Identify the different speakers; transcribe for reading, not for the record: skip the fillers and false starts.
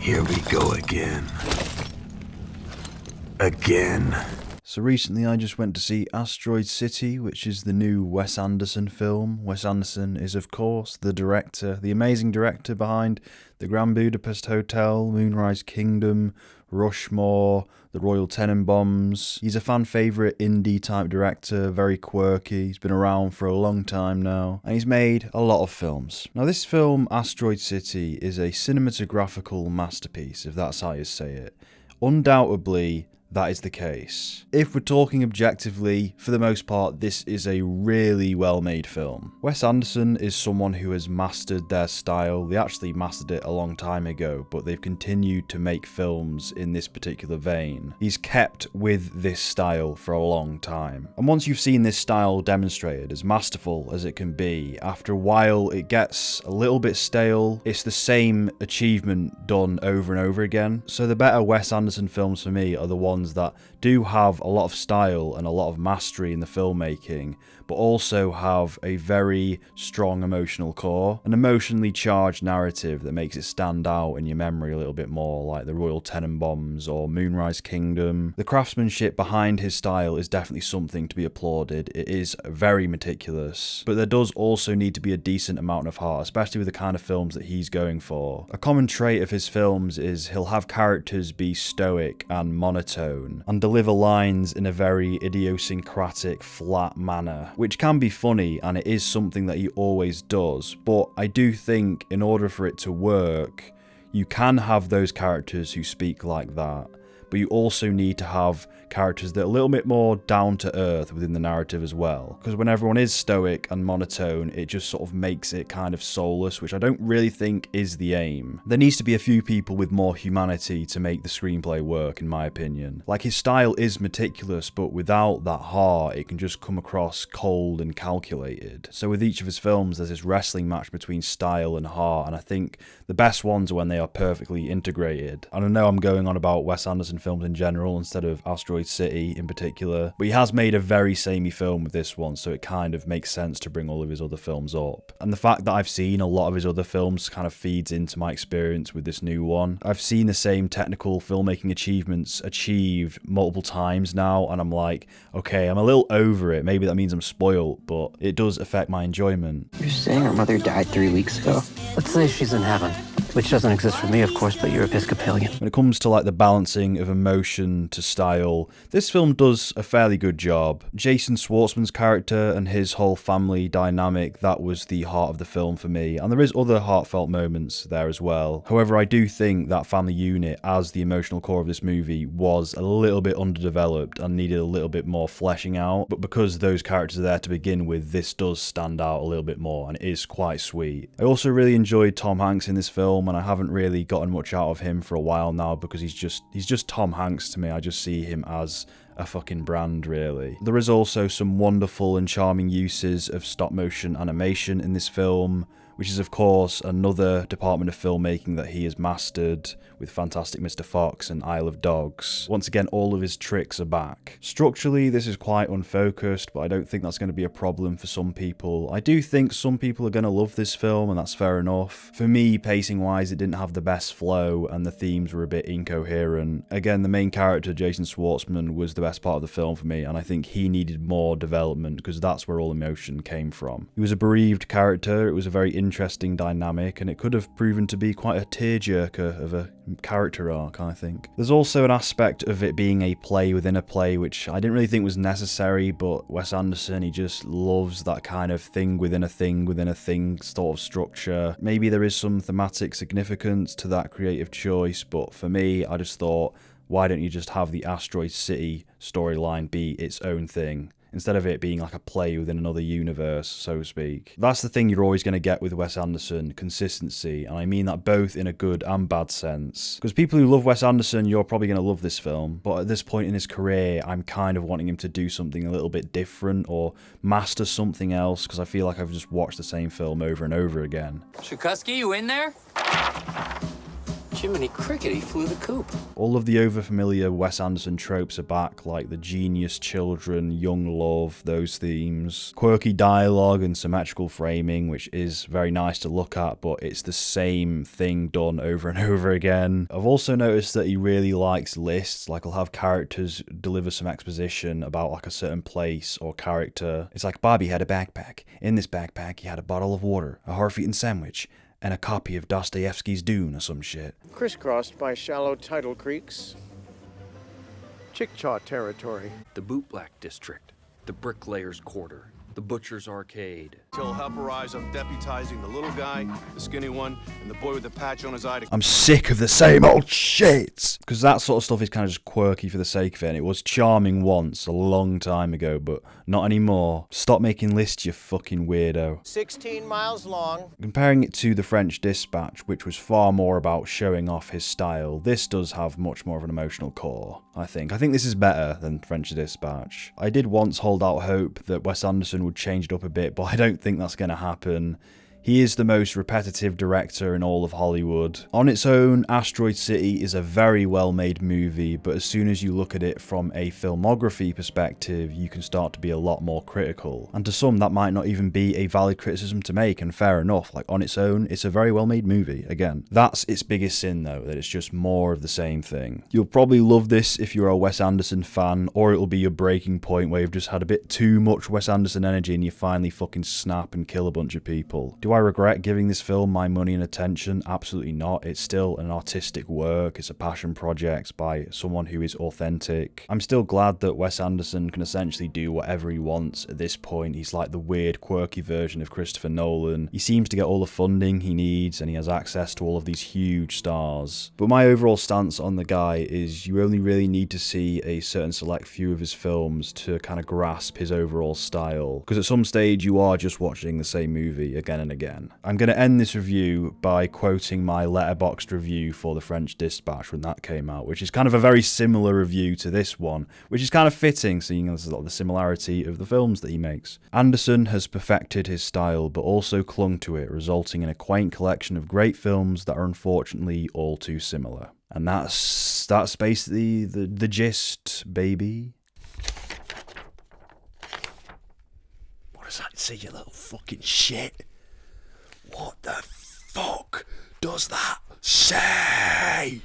Speaker 1: Here we go again. Again.
Speaker 2: So recently I just went to see Asteroid City, which is the new Wes Anderson film. Wes Anderson is, of course, the director, the amazing director behind The Grand Budapest Hotel, Moonrise Kingdom, Rushmore, The Royal Tenenbaums. He's a fan favourite indie-type director, very quirky. He's been around for a long time now, and he's made a lot of films. Now this film, Asteroid City, is a cinematographical masterpiece, if that's how you say it. Undoubtedly, that is the case. If we're talking objectively, for the most part, this is a really well-made film. Wes Anderson is someone who has mastered their style. They actually mastered it a long time ago, but they've continued to make films in this particular vein. He's kept with this style for a long time. And once you've seen this style demonstrated, as masterful as it can be, after a while it gets a little bit stale. It's the same achievement done over and over again. So the better Wes Anderson films for me are the ones that do have a lot of style and a lot of mastery in the filmmaking, but also have a very strong emotional core, an emotionally charged narrative that makes it stand out in your memory a little bit more, like The Royal Tenenbaums or Moonrise Kingdom. The craftsmanship behind his style is definitely something to be applauded. It is very meticulous, but there does also need to be a decent amount of heart, especially with the kind of films that he's going for. A common trait of his films is he'll have characters be stoic and monotone, and deliver lines in a very idiosyncratic, flat manner, which can be funny, and it is something that he always does. But I do think in order for it to work, you can have those characters who speak like that, but you also need to have characters that are a little bit more down to earth within the narrative as well. Because when everyone is stoic and monotone, it just sort of makes it kind of soulless, which I don't really think is the aim. There needs to be a few people with more humanity to make the screenplay work, in my opinion. Like, his style is meticulous, but without that heart, it can just come across cold and calculated. So with each of his films, there's this wrestling match between style and heart, and I think the best ones are when they are perfectly integrated. And I know I'm going on about Wes Anderson films in general instead of Asteroid City in particular, but he has made a very samey film with this one, so it kind of makes sense to bring all of his other films up. And the fact that I've seen a lot of his other films kind of feeds into my experience with this new one. I've seen the same technical filmmaking achievements achieved multiple times now, and I'm like, okay, I'm a little over it. Maybe that means I'm spoiled, but it does affect my enjoyment.
Speaker 3: You're saying her mother died 3 weeks ago? Let's say she's in heaven. Which doesn't exist for me, of course, but you're Episcopalian.
Speaker 2: When it comes to like the balancing of emotion to style, this film does a fairly good job. Jason Schwartzman's character and his whole family dynamic, that was the heart of the film for me, and there is other heartfelt moments there as well. However, I do think that family unit as the emotional core of this movie was a little bit underdeveloped and needed a little bit more fleshing out, but because those characters are there to begin with, this does stand out a little bit more, and it is quite sweet. I also really enjoyed Tom Hanks in this film, and I haven't really gotten much out of him for a while now because he's just Tom Hanks to me. I just see him as a fucking brand, really. There is also some wonderful and charming uses of stop motion animation in this film, which is of course another department of filmmaking that he has mastered with Fantastic Mr. Fox and Isle of Dogs. Once again, all of his tricks are back. Structurally, this is quite unfocused, but I don't think that's going to be a problem for some people. I do think some people are going to love this film, and that's fair enough. For me, pacing-wise, it didn't have the best flow, and the themes were a bit incoherent. Again, the main character, Jason Schwartzman, was the best part of the film for me, and I think he needed more development, because that's where all emotion came from. He was a bereaved character, it was a very interesting dynamic, and it could have proven to be quite a tearjerker of a character arc, I think. There's also an aspect of it being a play within a play, which I didn't really think was necessary, but Wes Anderson, he just loves that kind of thing within a thing within a thing sort of structure. Maybe there is some thematic significance to that creative choice, but for me, I just thought, why don't you just have the Asteroid City storyline be its own thing, instead of it being like a play within another universe, so to speak. That's the thing you're always going to get with Wes Anderson, consistency, and I mean that both in a good and bad sense. Because people who love Wes Anderson, you're probably going to love this film, but at this point in his career, I'm kind of wanting him to do something a little bit different or master something else, because I feel like I've just watched the same film over and over again.
Speaker 4: Shukusky, you in there? Jiminy Cricket, he flew the coop.
Speaker 2: All of the overfamiliar Wes Anderson tropes are back, like the genius children, young love, those themes. Quirky dialogue and symmetrical framing, which is very nice to look at, but it's the same thing done over and over again. I've also noticed that he really likes lists, like he'll have characters deliver some exposition about like a certain place or character. It's like Bobby had a backpack. In this backpack, he had a bottle of water, a half-eaten sandwich, and a copy of Dostoevsky's Dune or some shit.
Speaker 5: Crisscrossed by shallow tidal creeks. Chickchaw territory.
Speaker 4: The Bootblack District, the Bricklayer's Quarter, the Butcher's Arcade.
Speaker 6: He'll help arise of deputizing the little guy, the skinny one, and the boy with the patch on his eye.
Speaker 2: I'm sick of the same old shit! Because that sort of stuff is kind of just quirky for the sake of it, and it was charming once, a long time ago, but not anymore. Stop making lists, you fucking weirdo.
Speaker 5: 16 miles long.
Speaker 2: Comparing it to The French Dispatch, which was far more about showing off his style, this does have much more of an emotional core, I think. I think this is better than French Dispatch. I did once hold out hope that Wes Anderson would change it up a bit, but I don't think that's going to happen. He is the most repetitive director in all of Hollywood. On its own, Asteroid City is a very well-made movie, but as soon as you look at it from a filmography perspective, you can start to be a lot more critical. And to some, that might not even be a valid criticism to make, and fair enough. Like, on its own, it's a very well-made movie, again. That's its biggest sin, though, that it's just more of the same thing. You'll probably love this if you're a Wes Anderson fan, or it'll be your breaking point where you've just had a bit too much Wes Anderson energy and you finally fucking snap and kill a bunch of people. Do I regret giving this film my money and attention? Absolutely not. It's still an artistic work. It's a passion project by someone who is authentic. I'm still glad that Wes Anderson can essentially do whatever he wants at this point. He's like the weird, quirky version of Christopher Nolan. He seems to get all the funding he needs and he has access to all of these huge stars. But my overall stance on the guy is you only really need to see a certain select few of his films to kind of grasp his overall style. Because at some stage you are just watching the same movie again and again. I'm going to end this review by quoting my Letterboxd review for The French Dispatch when that came out, which is kind of a very similar review to this one, which is kind of fitting seeing as a lot of the similarity of the films that he makes. Anderson has perfected his style but also clung to it, resulting in a quaint collection of great films that are unfortunately all too similar. And that's basically the gist, baby. What does that say, you little fucking shit? What the fuck does that say?